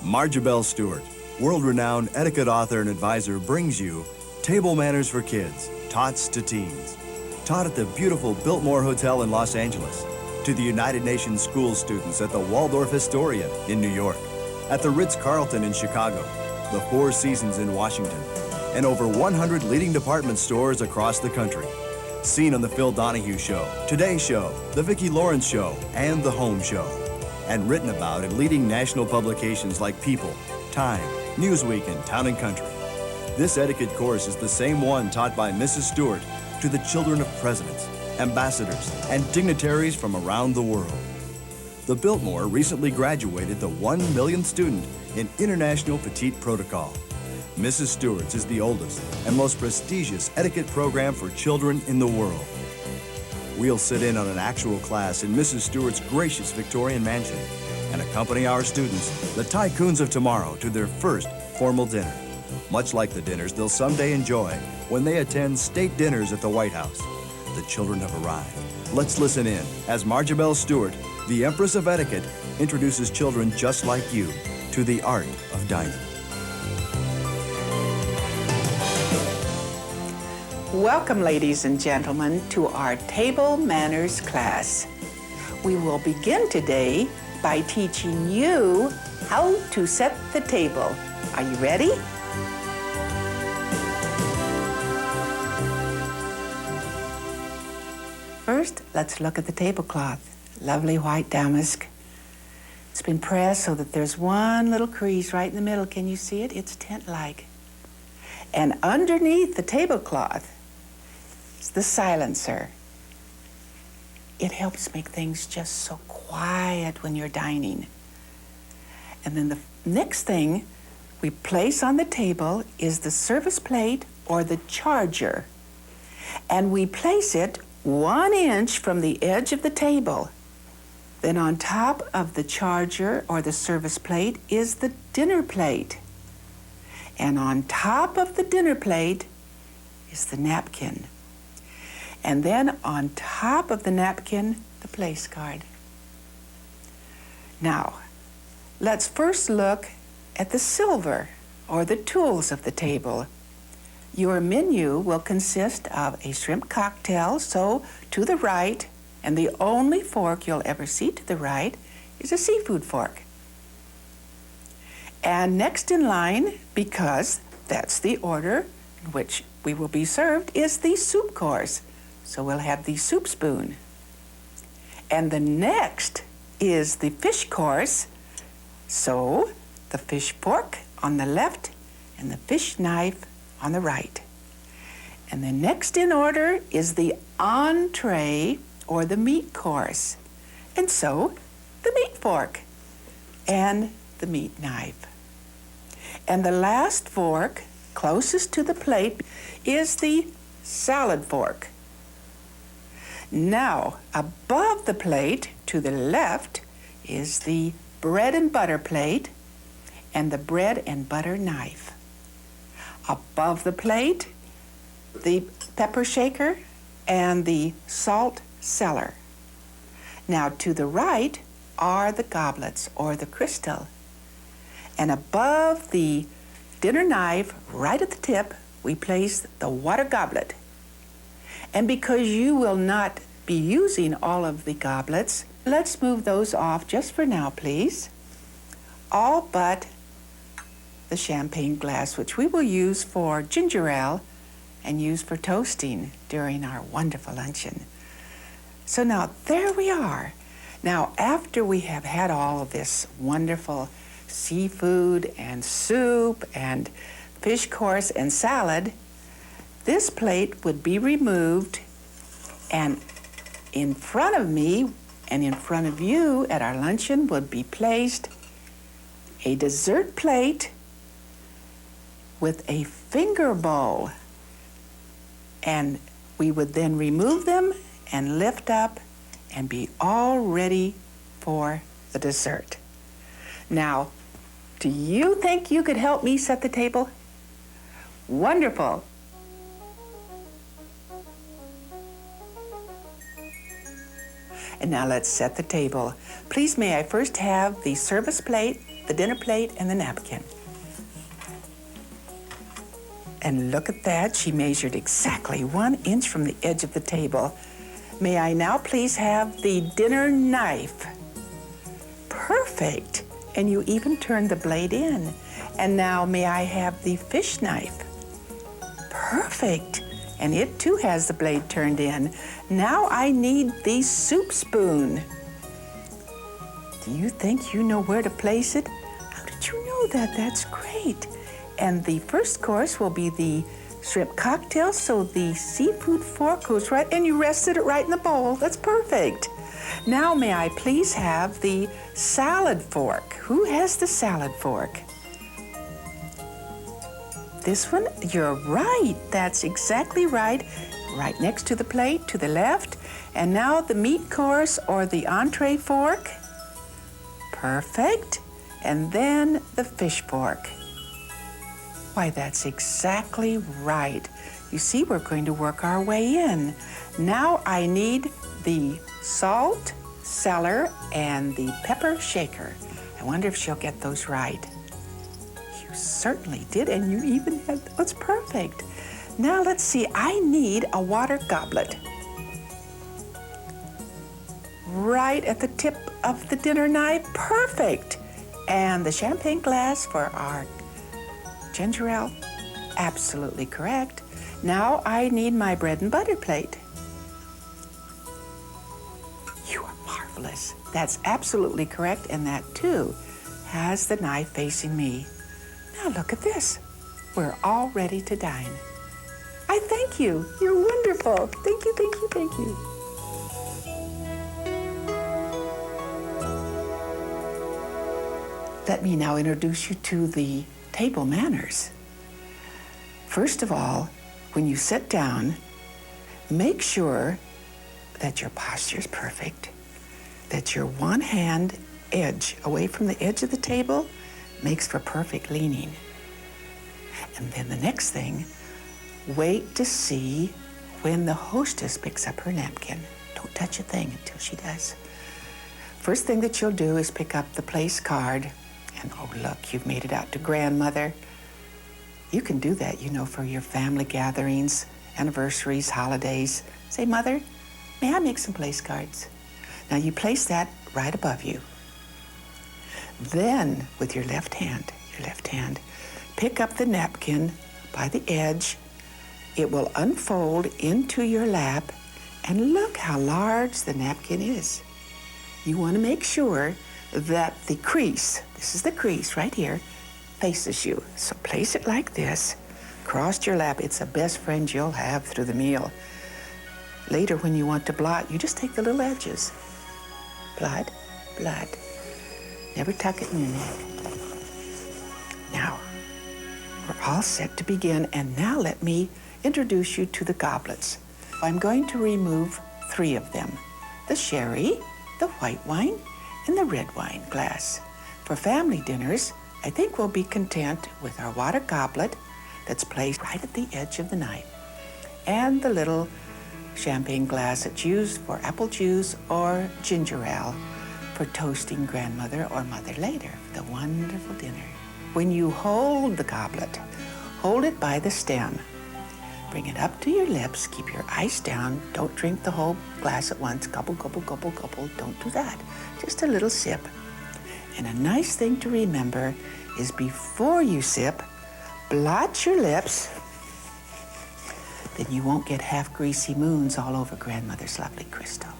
Marjabelle Stewart, world-renowned etiquette author and advisor, brings you Table Manners for Kids, Tots to Teens. Taught at the beautiful Biltmore Hotel in Los Angeles, to the United Nations school students at the Waldorf Astoria in New York, at the Ritz-Carlton in Chicago, the Four Seasons in Washington, and over 100 leading department stores across the country. Seen on The Phil Donahue Show, Today Show, The Vicki Lawrence Show, and The Home Show. And written about in leading national publications like People, Time, Newsweek, and Town & Country. This etiquette course is the same one taught by Mrs. Stewart to the children of presidents, ambassadors, and dignitaries from around the world. The Biltmore recently graduated the 1 millionth student in International Petite Protocol. Mrs. Stewart's is the oldest and most prestigious etiquette program for children in the world. We'll sit in on an actual class in Mrs. Stewart's gracious Victorian mansion and accompany our students, the tycoons of tomorrow, to their first formal dinner, much like the dinners they'll someday enjoy when they attend state dinners at the White House. The children have arrived. Let's listen in as Marjabelle Stewart, the Empress of Etiquette, introduces children just like you to the art of dining. Welcome, ladies and gentlemen, to our Table Manners class. We will begin today by teaching you how to set the table. Are you ready? First, let's look at the tablecloth. Lovely white damask. It's been pressed so that there's one little crease right in the middle. Can you see it? It's tent-like. And underneath the tablecloth is the silencer. It helps make things just so quiet when you're dining. And then the next thing we place on the table is the service plate or the charger. And we place it 1 inch from the edge of the table. Then on top of the charger or the service plate is the dinner plate. And on top of the dinner plate is the napkin. And then on top of the napkin, the place card. Now, let's first look at the silver or the tools of the table. Your menu will consist of a shrimp cocktail, so to the right, and the only fork you'll ever see to the right is a seafood fork. And next in line, because that's the order in which we will be served, is the soup course. So we'll have the soup spoon. And the next is the fish course. So the fish fork on the left and the fish knife on the right. And then next in order is the entree or the meat course. And so the meat fork and the meat knife. And the last fork closest to the plate is the salad fork. Now, above the plate to the left is the bread and butter plate and the bread and butter knife. Above the plate, the pepper shaker and the salt cellar. Now, to the right are the goblets or the crystal. And above the dinner knife, right at the tip, we place the water goblet. And because you will not be using all of the goblets, let's move those off just for now, please. All but the champagne glass, which we will use for ginger ale and use for toasting during our wonderful luncheon. So now, there we are. Now, after we have had all of this wonderful seafood and soup and fish course and salad, this plate would be removed, and in front of me and in front of you at our luncheon would be placed a dessert plate with a finger bowl. And we would then remove them and lift up and be all ready for the dessert. Now, do you think you could help me set the table? Wonderful. And now let's set the table. Please may I first have the service plate, the dinner plate, and the napkin. And look at that, she measured exactly 1 inch from the edge of the table. May I now please have the dinner knife? Perfect. And you even turned the blade in. And now may I have the fish knife? Perfect. And it too has the blade turned in. Now I need the soup spoon. Do you think you know where to place it? How did you know that? That's great. And the first course will be the shrimp cocktail, so the seafood fork goes right, and you rested it right in the bowl. That's perfect. Now may I please have the salad fork? Who has the salad fork? This one? You're right. That's exactly right. Right next to the plate, to the left. And now the meat course or the entree fork. Perfect. And then the fish fork. Why, that's exactly right. You see, we're going to work our way in. Now I need the salt cellar and the pepper shaker. I wonder if she'll get those right. You certainly did, and you even had, that's perfect. Now let's see, I need a water goblet. Right at the tip of the dinner knife, perfect. And the champagne glass for our ginger ale, absolutely correct. Now I need my bread and butter plate. You are marvelous. That's absolutely correct, and that too has the knife facing me. Now look at this. We're all ready to dine. I thank you. You're wonderful. Thank you, thank you, thank you. Let me now introduce you to the table manners. First of all, when you sit down, make sure that your posture is perfect, that your one hand edge away from the edge of the table makes for perfect leaning. And then the next thing, wait to see when the hostess picks up her napkin. Don't touch a thing until she does. First thing that you'll do is pick up the place card. And oh, look, you've made it out to grandmother. You can do that, you know, for your family gatherings, anniversaries, holidays. Say, Mother, may I make some place cards? Now you place that right above you. Then, with your left hand, pick up the napkin by the edge. It will unfold into your lap, and look how large the napkin is. You want to make sure that the crease, this is the crease right here, faces you. So place it like this, cross your lap. It's the best friend you'll have through the meal. Later, when you want to blot, you just take the little edges. Blot, blot. Never tuck it in your neck. Now, we're all set to begin, and now let me introduce you to the goblets. I'm going to remove 3 of them: the sherry, the white wine, and the red wine glass. For family dinners, I think we'll be content with our water goblet that's placed right at the edge of the knife, and the little champagne glass that's used for apple juice or ginger ale for toasting grandmother or mother later for the wonderful dinner. When you hold the goblet, hold it by the stem. Bring it up to your lips, keep your ice down. Don't drink the whole glass at once. Gobble, gobble, gobble, gobble. Don't do that. Just a little sip. And a nice thing to remember is before you sip, blot your lips. Then you won't get half greasy moons all over grandmother's lovely crystal.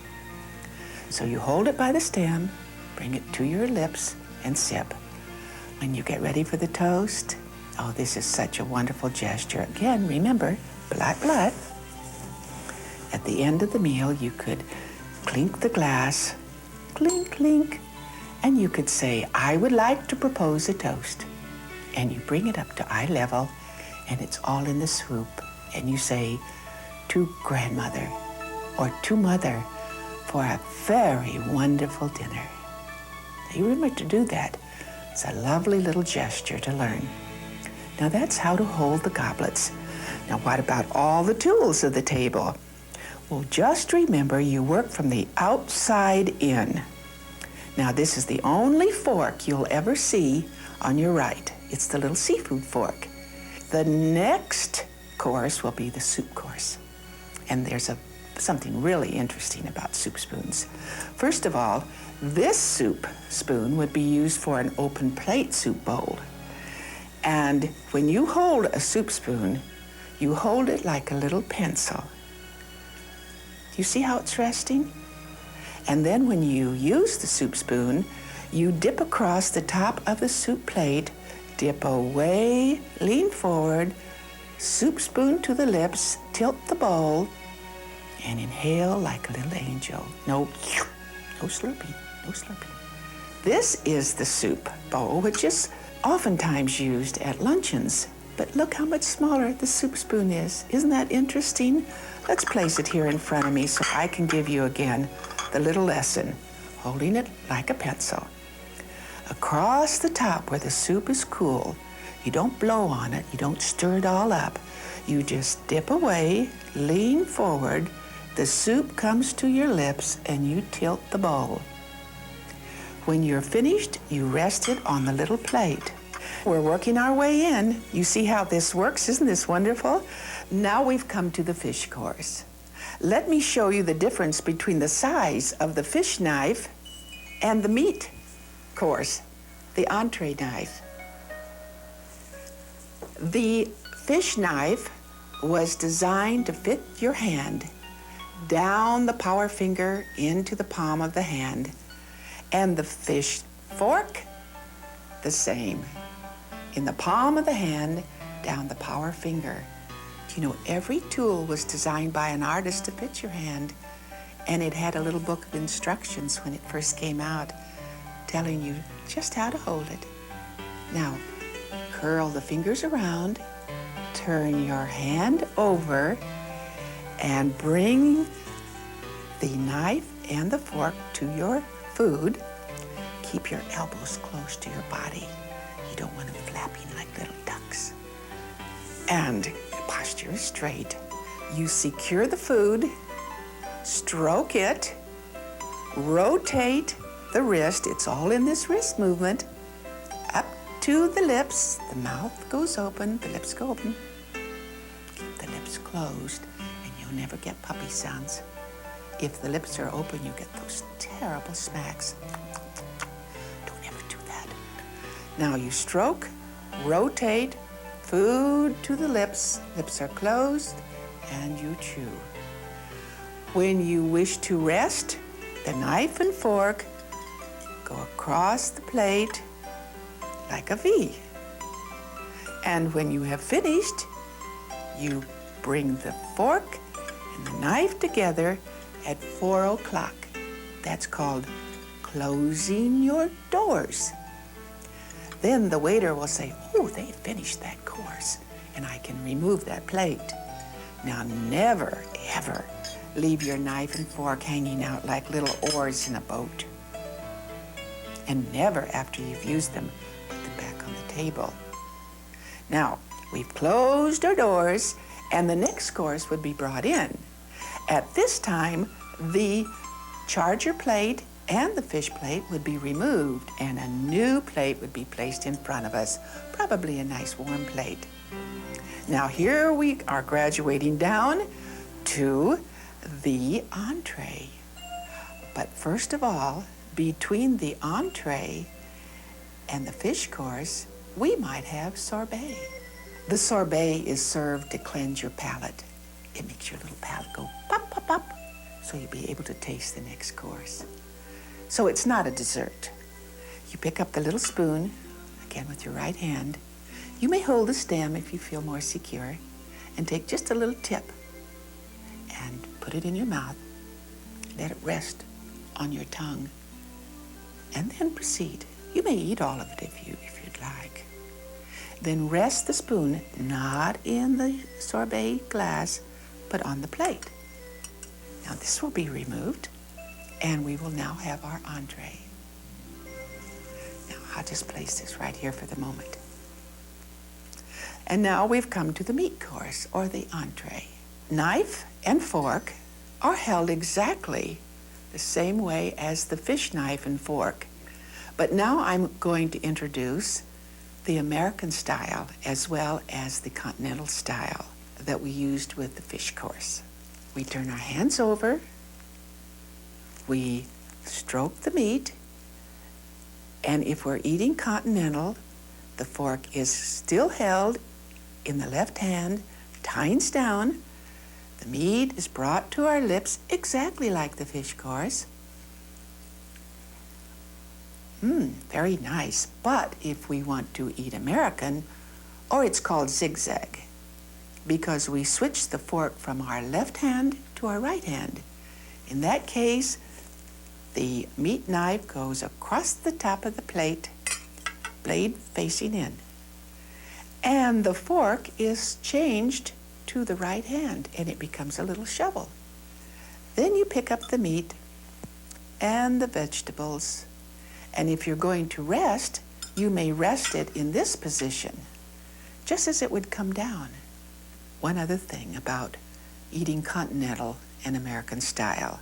So you hold it by the stem, bring it to your lips, and sip. When you get ready for the toast, oh, this is such a wonderful gesture. Again, remember, blot, blot. At the end of the meal, you could clink the glass, clink, clink, and you could say, I would like to propose a toast. And you bring it up to eye level, and it's all in the swoop. And you say, to grandmother or to mother for a very wonderful dinner. Now, you remember to do that. It's a lovely little gesture to learn. Now that's how to hold the goblets. Now what about all the tools of the table? Well, just remember you work from the outside in. Now, this is the only fork you'll ever see on your right. It's the little seafood fork. The next course will be the soup course. And there's something really interesting about soup spoons. First of all, this soup spoon would be used for an open plate soup bowl. And when you hold a soup spoon, you hold it like a little pencil. You see how it's resting? And then when you use the soup spoon, you dip across the top of the soup plate, dip away, lean forward, soup spoon to the lips, tilt the bowl, and inhale like a little angel. No slurping, no slurping. This is the soup bowl, which is oftentimes used at luncheons. But look how much smaller the soup spoon is. Isn't that interesting? Let's place it here in front of me so I can give you again the little lesson, holding it like a pencil. Across the top where the soup is cool, you don't blow on it, you don't stir it all up. You just dip away, lean forward, the soup comes to your lips, and you tilt the bowl. When you're finished, you rest it on the little plate. We're working our way in. You see how this works? Isn't this wonderful? Now we've come to the fish course. Let me show you the difference between the size of the fish knife and the meat course, the entree knife. The fish knife was designed to fit your hand down the power finger into the palm of the hand, and the fish fork, the same. In the palm of the hand, down the power finger. You know, every tool was designed by an artist to fit your hand, and it had a little book of instructions when it first came out, telling you just how to hold it. Now, curl the fingers around, turn your hand over, and bring the knife and the fork to your food. Keep your elbows close to your body. You don't want them flapping like little ducks. And posture is straight. You secure the food, stroke it, rotate the wrist. It's all in this wrist movement. Up to the lips. The mouth goes open, the lips go open. Keep the lips closed, and you'll never get puppy sounds. If the lips are open, you get those terrible smacks. Don't ever do that. Now you stroke, rotate, food to the lips. Lips are closed, and you chew. When you wish to rest, the knife and fork go across the plate like a V. And when you have finished, you bring the fork and the knife together at 4 o'clock. That's called closing your doors. Then the waiter will say, oh, they finished that course, and I can remove that plate. Now, never, ever leave your knife and fork hanging out like little oars in a boat. And never, after you've used them, put them back on the table. Now, we've closed our doors, and the next course would be brought in. At this time, the charger plate and the fish plate would be removed, and a new plate would be placed in front of us, probably a nice warm plate. Now here we are graduating down to the entree. But first of all, between the entree and the fish course, we might have sorbet. The sorbet is served to cleanse your palate. It makes your little palate go pop, pop, pop, so you'll be able to taste the next course. So it's not a dessert. You pick up the little spoon, again with your right hand. You may hold the stem if you feel more secure, and take just a little tip and put it in your mouth. Let it rest on your tongue, and then proceed. You may eat all of it if you'd like. Then rest the spoon not in the sorbet glass, but on the plate. Now this will be removed, and we will now have our entree. Now I'll just place this right here for the moment. And now we've come to the meat course, or the entree. Knife and fork are held exactly the same way as the fish knife and fork. But now I'm going to introduce the American style as well as the continental style that we used with the fish course. We turn our hands over, we stroke the meat, and if we're eating continental, the fork is still held in the left hand, tines down. The meat is brought to our lips exactly like the fish course. Very nice. But if we want to eat American, or it's called zigzag, because we switch the fork from our left hand to our right hand. In that case, the meat knife goes across the top of the plate, blade facing in. And the fork is changed to the right hand, and it becomes a little shovel. Then you pick up the meat and the vegetables. And if you're going to rest, you may rest it in this position, just as it would come down. One other thing about eating continental and American style.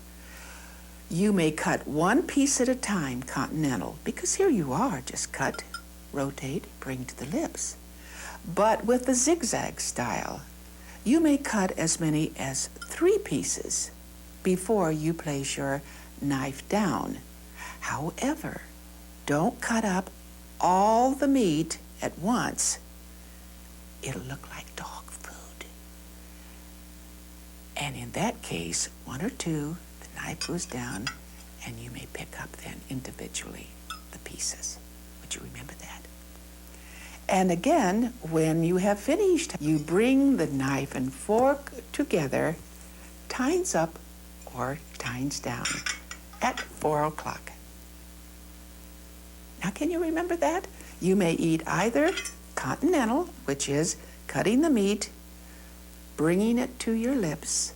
You may cut one piece at a time, continental, because here you are, just cut, rotate, bring to the lips. But with the zigzag style, you may cut as many as 3 pieces before you place your knife down. However, don't cut up all the meat at once. It'll look like dog food. And in that case, 1 or 2, the knife goes down, and you may pick up then individually the pieces. Would you remember that? And again, when you have finished, you bring the knife and fork together, tines up or tines down at 4 o'clock. Now, can you remember that? You may eat either continental, which is cutting the meat, bringing it to your lips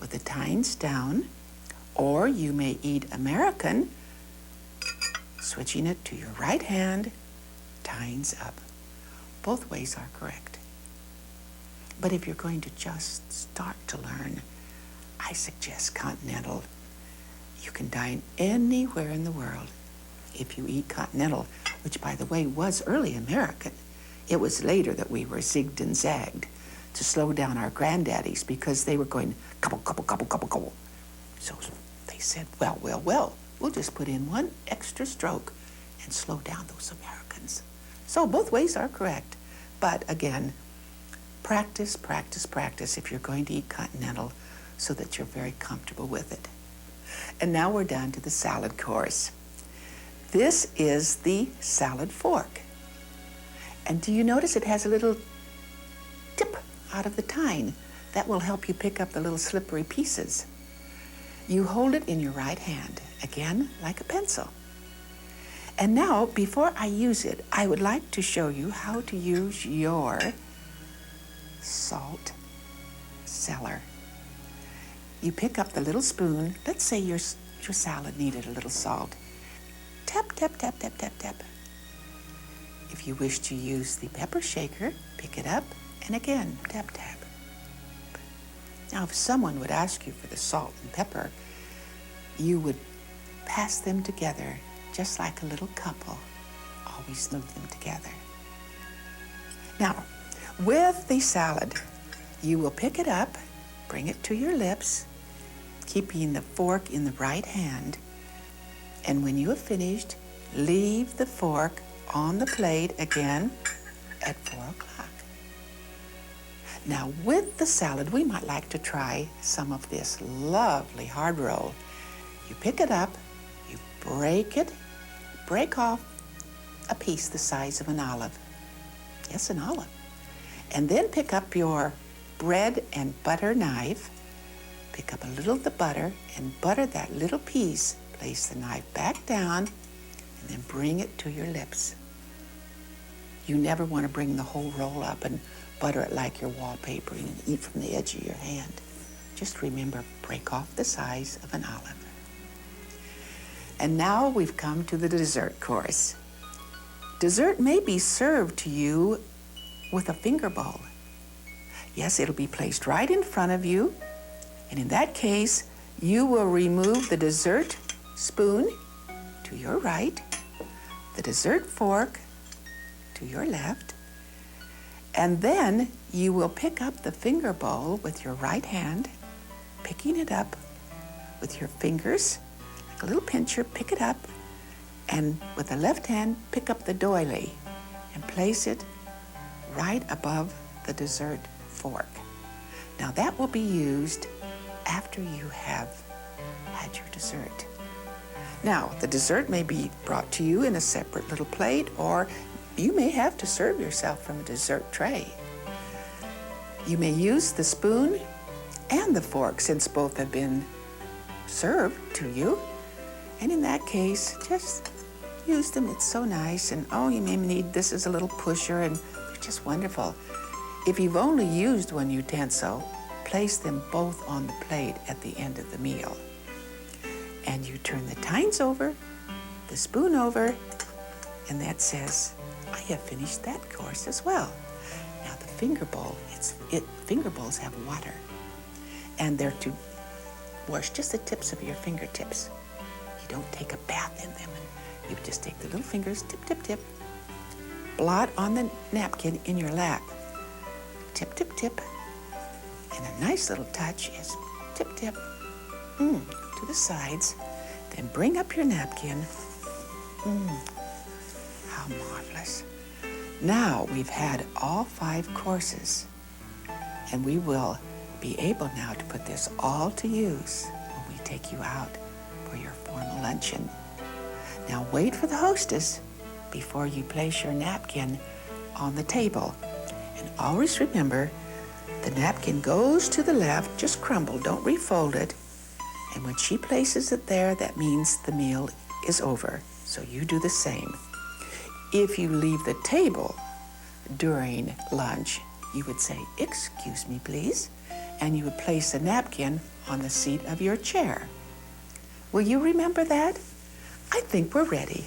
with the tines down, or you may eat American, switching it to your right hand, tines up. Both ways are correct. But if you're going to just start to learn, I suggest continental. You can dine anywhere in the world if you eat continental, which, by the way, was early American. It was later that we were zigged and zagged to slow down our granddaddies because they were going gobble, gobble, gobble, gobble, gobble. So they said, well, we'll just put in 1 extra stroke and slow down those Americans. So both ways are correct. But again, practice, practice, practice if you're going to eat continental so that you're very comfortable with it. And now we're down to the salad course. This is the salad fork. And do you notice it has a little tip out of the tine? That will help you pick up the little slippery pieces. You hold it in your right hand, again, like a pencil. And now, before I use it, I would like to show you how to use your salt cellar. You pick up the little spoon. Let's say your salad needed a little salt. Tap, tap, tap, tap, tap, tap. If you wish to use the pepper shaker, pick it up, and again, tap, tap. Now, if someone would ask you for the salt and pepper, you would pass them together just like a little couple. Always move them together. Now, with the salad, you will pick it up, bring it to your lips, keeping the fork in the right hand, and when you have finished, leave the fork on the plate again at 4 o'clock. Now, with the salad, we might like to try some of this lovely hard roll. You pick it up, you break off a piece the size of an olive. Yes, an olive. And then pick up your bread and butter knife, pick up a little of the butter and butter that little piece. Place the knife back down and then bring it to your lips. You never want to bring the whole roll up and butter it like you're wallpapering and eat from the edge of your hand. Just remember, break off the size of an olive. And now we've come to the dessert course. Dessert may be served to you with a finger bowl. Yes, it'll be placed right in front of you, And in that case, you will remove the dessert spoon to your right, the dessert fork to your left, and then you will pick up the finger bowl with your right hand, picking it up with your fingers, like a little pincher, pick it up, and with the left hand, pick up the doily and place it right above the dessert fork. Now that will be used after you have had your dessert. Now, the dessert may be brought to you in a separate little plate, or you may have to serve yourself from a dessert tray. You may use the spoon and the fork since both have been served to you. And in that case, just use them. It's so nice. And oh, you may need this as a little pusher, and they're just wonderful. If you've only used one utensil, place them both on the plate at the end of the meal. And you turn the tines over, the spoon over, and that says, I have finished that course as well. Now the finger bowl, finger bowls have water, and they're to wash just the tips of your fingertips. You don't take a bath in them. You just take the little fingers, tip, tip, tip, blot on the napkin in your lap. Tip, tip, tip. And a nice little touch is tip, tip, to the sides. Then bring up your napkin. How marvelous. Now we've had all 5 courses, and we will be able now to put this all to use when we take you out for your formal luncheon. Now wait for the hostess before you place your napkin on the table. And always remember, the napkin goes to the left, just crumble, don't refold it. And when she places it there, that means the meal is over. So you do the same. If you leave the table during lunch, you would say, "Excuse me, please," and you would place a napkin on the seat of your chair. Will you remember that? I think we're ready.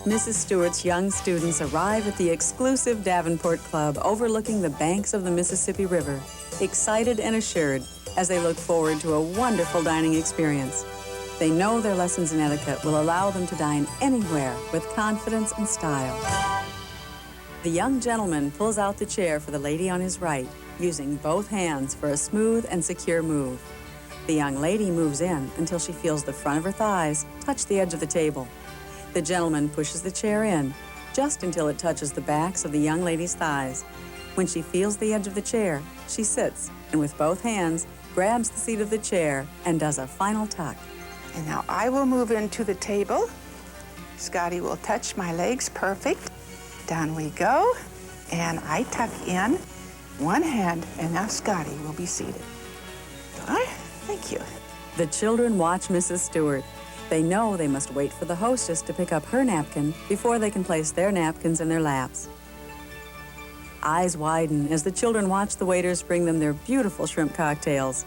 Mrs. Stewart's young students arrive at the exclusive Davenport Club overlooking the banks of the Mississippi River, excited and assured as they look forward to a wonderful dining experience. They know their lessons in etiquette will allow them to dine anywhere with confidence and style. The young gentleman pulls out the chair for the lady on his right, using both hands for a smooth and secure move. The young lady moves in until she feels the front of her thighs touch the edge of the table. The gentleman pushes the chair in, just until it touches the backs of the young lady's thighs. When she feels the edge of the chair, she sits and with both hands grabs the seat of the chair and does a final tuck. And now I will move into the table. Scotty will touch my legs, perfect. Down we go, and I tuck in one hand, and now Scotty will be seated. All right, thank you. The children watch Mrs. Stewart. They know they must wait for the hostess to pick up her napkin before they can place their napkins in their laps. Eyes widen as the children watch the waiters bring them their beautiful shrimp cocktails.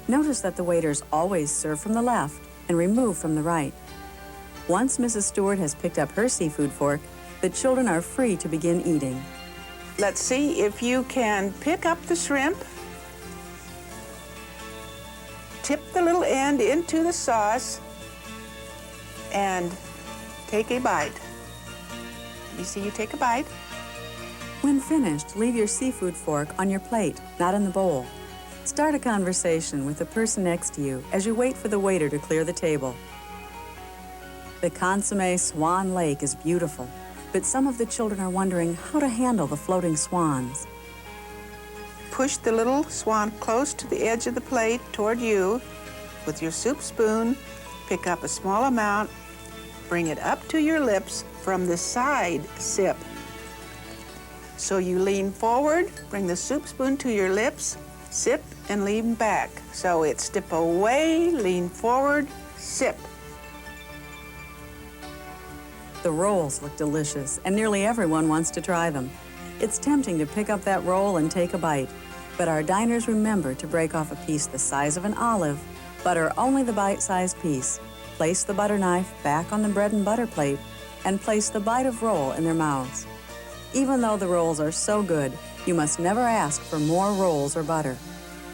Notice that the waiters always serve from the left and remove from the right. Once Mrs. Stewart has picked up her seafood fork, the children are free to begin eating. Let's see if you can pick up the shrimp, tip the little end into the sauce, and take a bite. Let me see you take a bite. When finished, leave your seafood fork on your plate, not in the bowl. Start a conversation with the person next to you as you wait for the waiter to clear the table. The consommé Swan Lake is beautiful, but some of the children are wondering how to handle the floating swans. Push the little swan close to the edge of the plate toward you with your soup spoon. Pick up a small amount, bring it up to your lips from the side sip. So you lean forward, bring the soup spoon to your lips, sip, and lean back. So it's dip away, lean forward, sip. The rolls look delicious, and nearly everyone wants to try them. It's tempting to pick up that roll and take a bite, But our diners remember to break off a piece the size of an olive, butter only the bite-sized piece, place the butter knife back on the bread and butter plate, and place the bite of roll in their mouths. Even though the rolls are so good, you must never ask for more rolls or butter.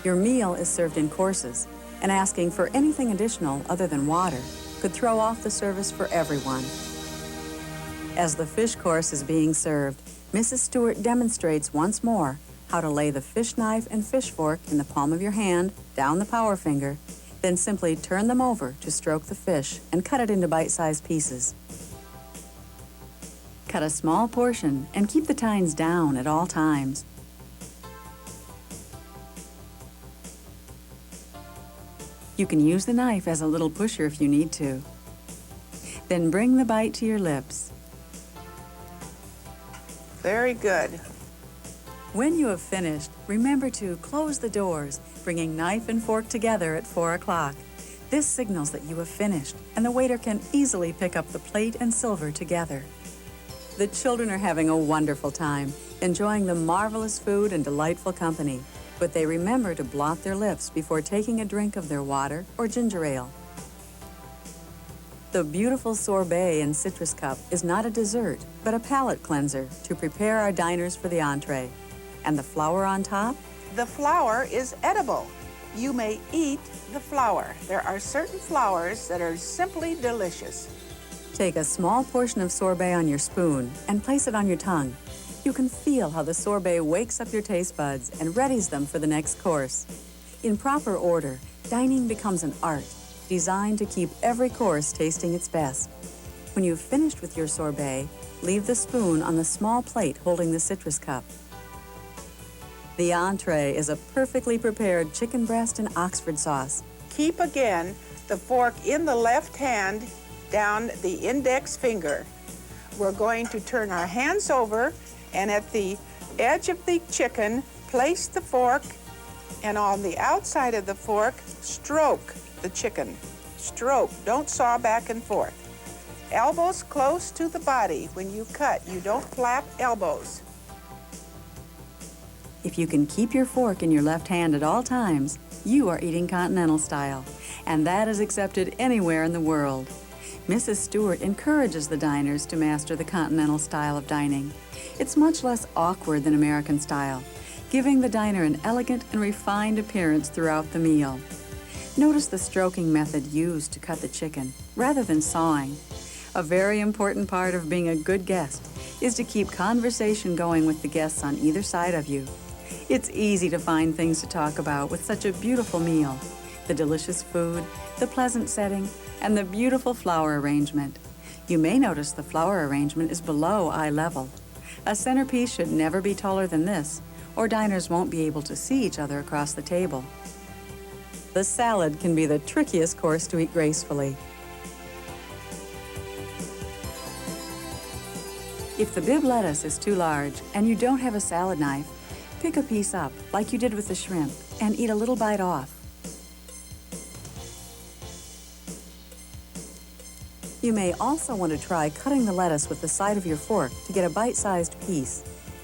Your meal is served in courses, and asking for anything additional other than water could throw off the service for everyone. As the fish course is being served, Mrs. Stewart demonstrates once more how to lay the fish knife and fish fork in the palm of your hand, down the power finger, then simply turn them over to stroke the fish and cut it into bite-sized pieces. Cut a small portion and keep the tines down at all times. You can use the knife as a little pusher if you need to. Then bring the bite to your lips. Very good. When you have finished, remember to close the doors, bringing knife and fork together at 4 o'clock. This signals that you have finished, and the waiter can easily pick up the plate and silver together. The children are having a wonderful time, enjoying the marvelous food and delightful company, but they remember to blot their lips before taking a drink of their water or ginger ale. The beautiful sorbet and citrus cup is not a dessert, but a palate cleanser to prepare our diners for the entree. And the flour on top? The flour is edible. You may eat the flour. There are certain flours that are simply delicious. Take a small portion of sorbet on your spoon and place it on your tongue. You can feel how the sorbet wakes up your taste buds and readies them for the next course. In proper order, dining becomes an art, designed to keep every course tasting its best. When you've finished with your sorbet, leave the spoon on the small plate holding the citrus cup. The entree is a perfectly prepared chicken breast and Oxford sauce. Keep again the fork in the left hand down the index finger. We're going to turn our hands over and at the edge of the chicken, place the fork, and on the outside of the fork, stroke the chicken. Stroke, don't saw back and forth. Elbows close to the body. When you cut, you don't flap elbows. If you can keep your fork in your left hand at all times, you are eating continental style, and that is accepted anywhere in the world. Mrs. Stewart encourages the diners to master the continental style of dining. It's much less awkward than American style, giving the diner an elegant and refined appearance throughout the meal. Notice the stroking method used to cut the chicken, rather than sawing. A very important part of being a good guest is to keep conversation going with the guests on either side of you. It's easy to find things to talk about with such a beautiful meal. The delicious food, the pleasant setting, and the beautiful flower arrangement. You may notice the flower arrangement is below eye level. A centerpiece should never be taller than this, or diners won't be able to see each other across the table. The salad can be the trickiest course to eat gracefully. If the Bibb lettuce is too large and you don't have a salad knife, pick a piece up, like you did with the shrimp, and eat a little bite off. You may also want to try cutting the lettuce with the side of your fork to get a bite-sized piece.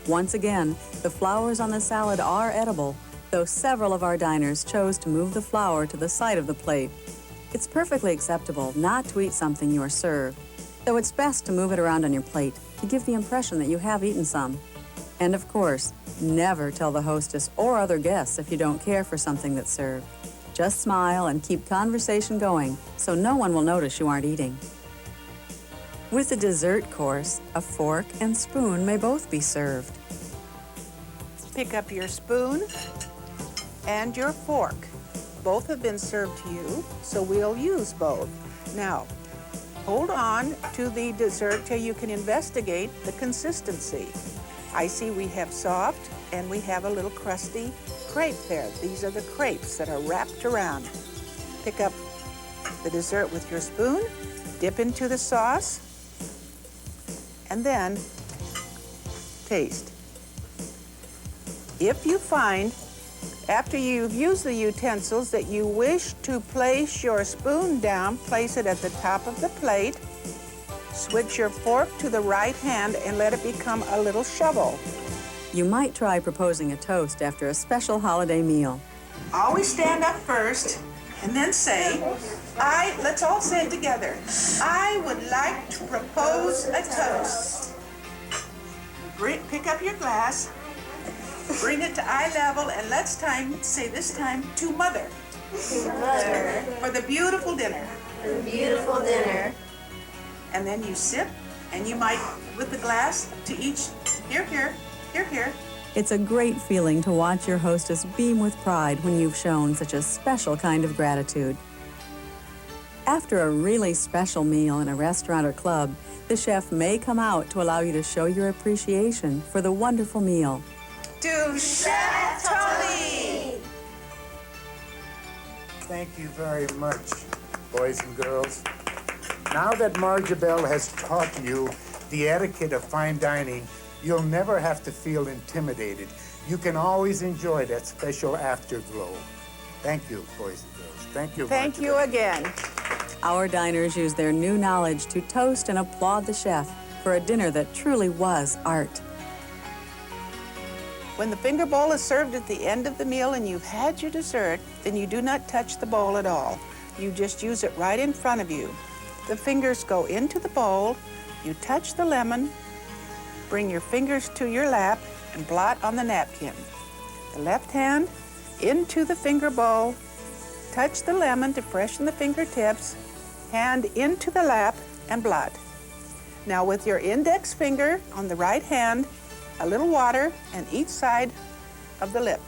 Once again, the flowers on the salad are edible, though several of our diners chose to move the flour to the side of the plate. It's perfectly acceptable not to eat something you are served, though it's best to move it around on your plate to give the impression that you have eaten some. And of course, never tell the hostess or other guests if you don't care for something that's served. Just smile and keep conversation going so no one will notice you aren't eating. With the dessert course, a fork and spoon may both be served. Pick up your spoon and your fork. Both have been served to you, so we'll use both. Now, hold on to the dessert till you can investigate the consistency. I see we have soft and we have a little crusty crepe there. These are the crepes that are wrapped around. Pick up the dessert with your spoon, dip into the sauce, and then taste. If you find, after you've used the utensils, that you wish to place your spoon down, place it at the top of the plate, switch your fork to the right hand and let it become a little shovel. You might try proposing a toast after a special holiday meal. Always stand up first and then say, let's all say it together. I would like to propose a toast. Pick up your glass, bring it to eye level, and let's say this time, to Mother. To Mother. For the beautiful dinner. For the beautiful dinner. And then you sip, and you might, with the glass, to each, here, here, here, here. It's a great feeling to watch your hostess beam with pride when you've shown such a special kind of gratitude. After a really special meal in a restaurant or club, the chef may come out to allow you to show your appreciation for the wonderful meal. To Chef Tony! Thank you very much, boys and girls. Now that Marjabelle has taught you the etiquette of fine dining, you'll never have to feel intimidated. You can always enjoy that special afterglow. Thank you, boys and girls. Thank you, Thank you Marjabelle. again. Our diners use their new knowledge to toast and applaud the chef for a dinner that truly was art. When the finger bowl is served at the end of the meal and you've had your dessert, then you do not touch the bowl at all. You just use it right in front of you. The fingers go into the bowl, you touch the lemon, bring your fingers to your lap, and blot on the napkin. The left hand into the finger bowl, touch the lemon to freshen the fingertips, hand into the lap, and blot. Now with your index finger on the right hand, a little water on each side of the lip.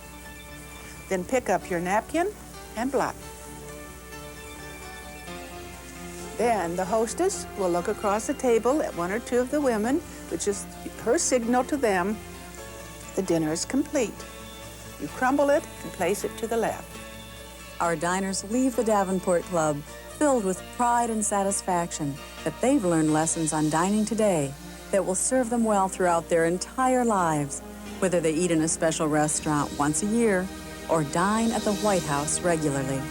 Then pick up your napkin and blot. Then the hostess will look across the table at one or two of the women, which is her signal to them the dinner is complete. You crumble it and place it to the left. Our diners leave the Davenport Club filled with pride and satisfaction that they've learned lessons on dining today that will serve them well throughout their entire lives, whether they eat in a special restaurant once a year or dine at the White House regularly.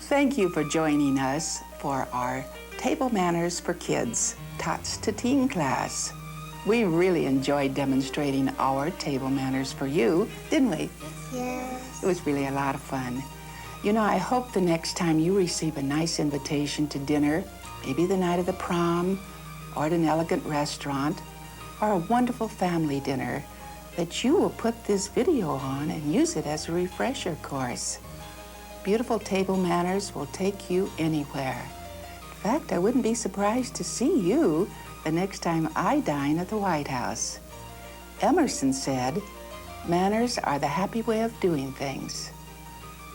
Thank you for joining us for our Table Manners for Kids, Tots to Teen class. We really enjoyed demonstrating our table manners for you, didn't we? Yes. It was really a lot of fun. You know, I hope the next time you receive a nice invitation to dinner, maybe the night of the prom, or at an elegant restaurant, or a wonderful family dinner, that you will put this video on and use it as a refresher course. Beautiful table manners will take you anywhere. In fact, I wouldn't be surprised to see you the next time I dine at the White House. Emerson said, "Manners are the happy way of doing things."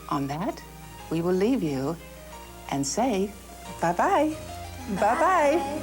On that, we will leave you and say bye-bye. Bye-bye.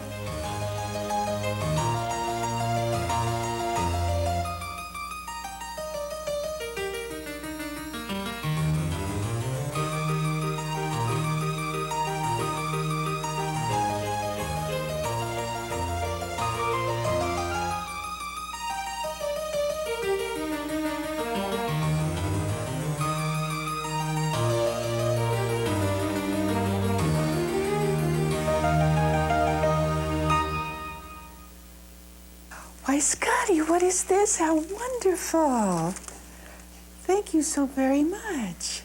Why, Scotty, what is this? How wonderful. Thank you so very much.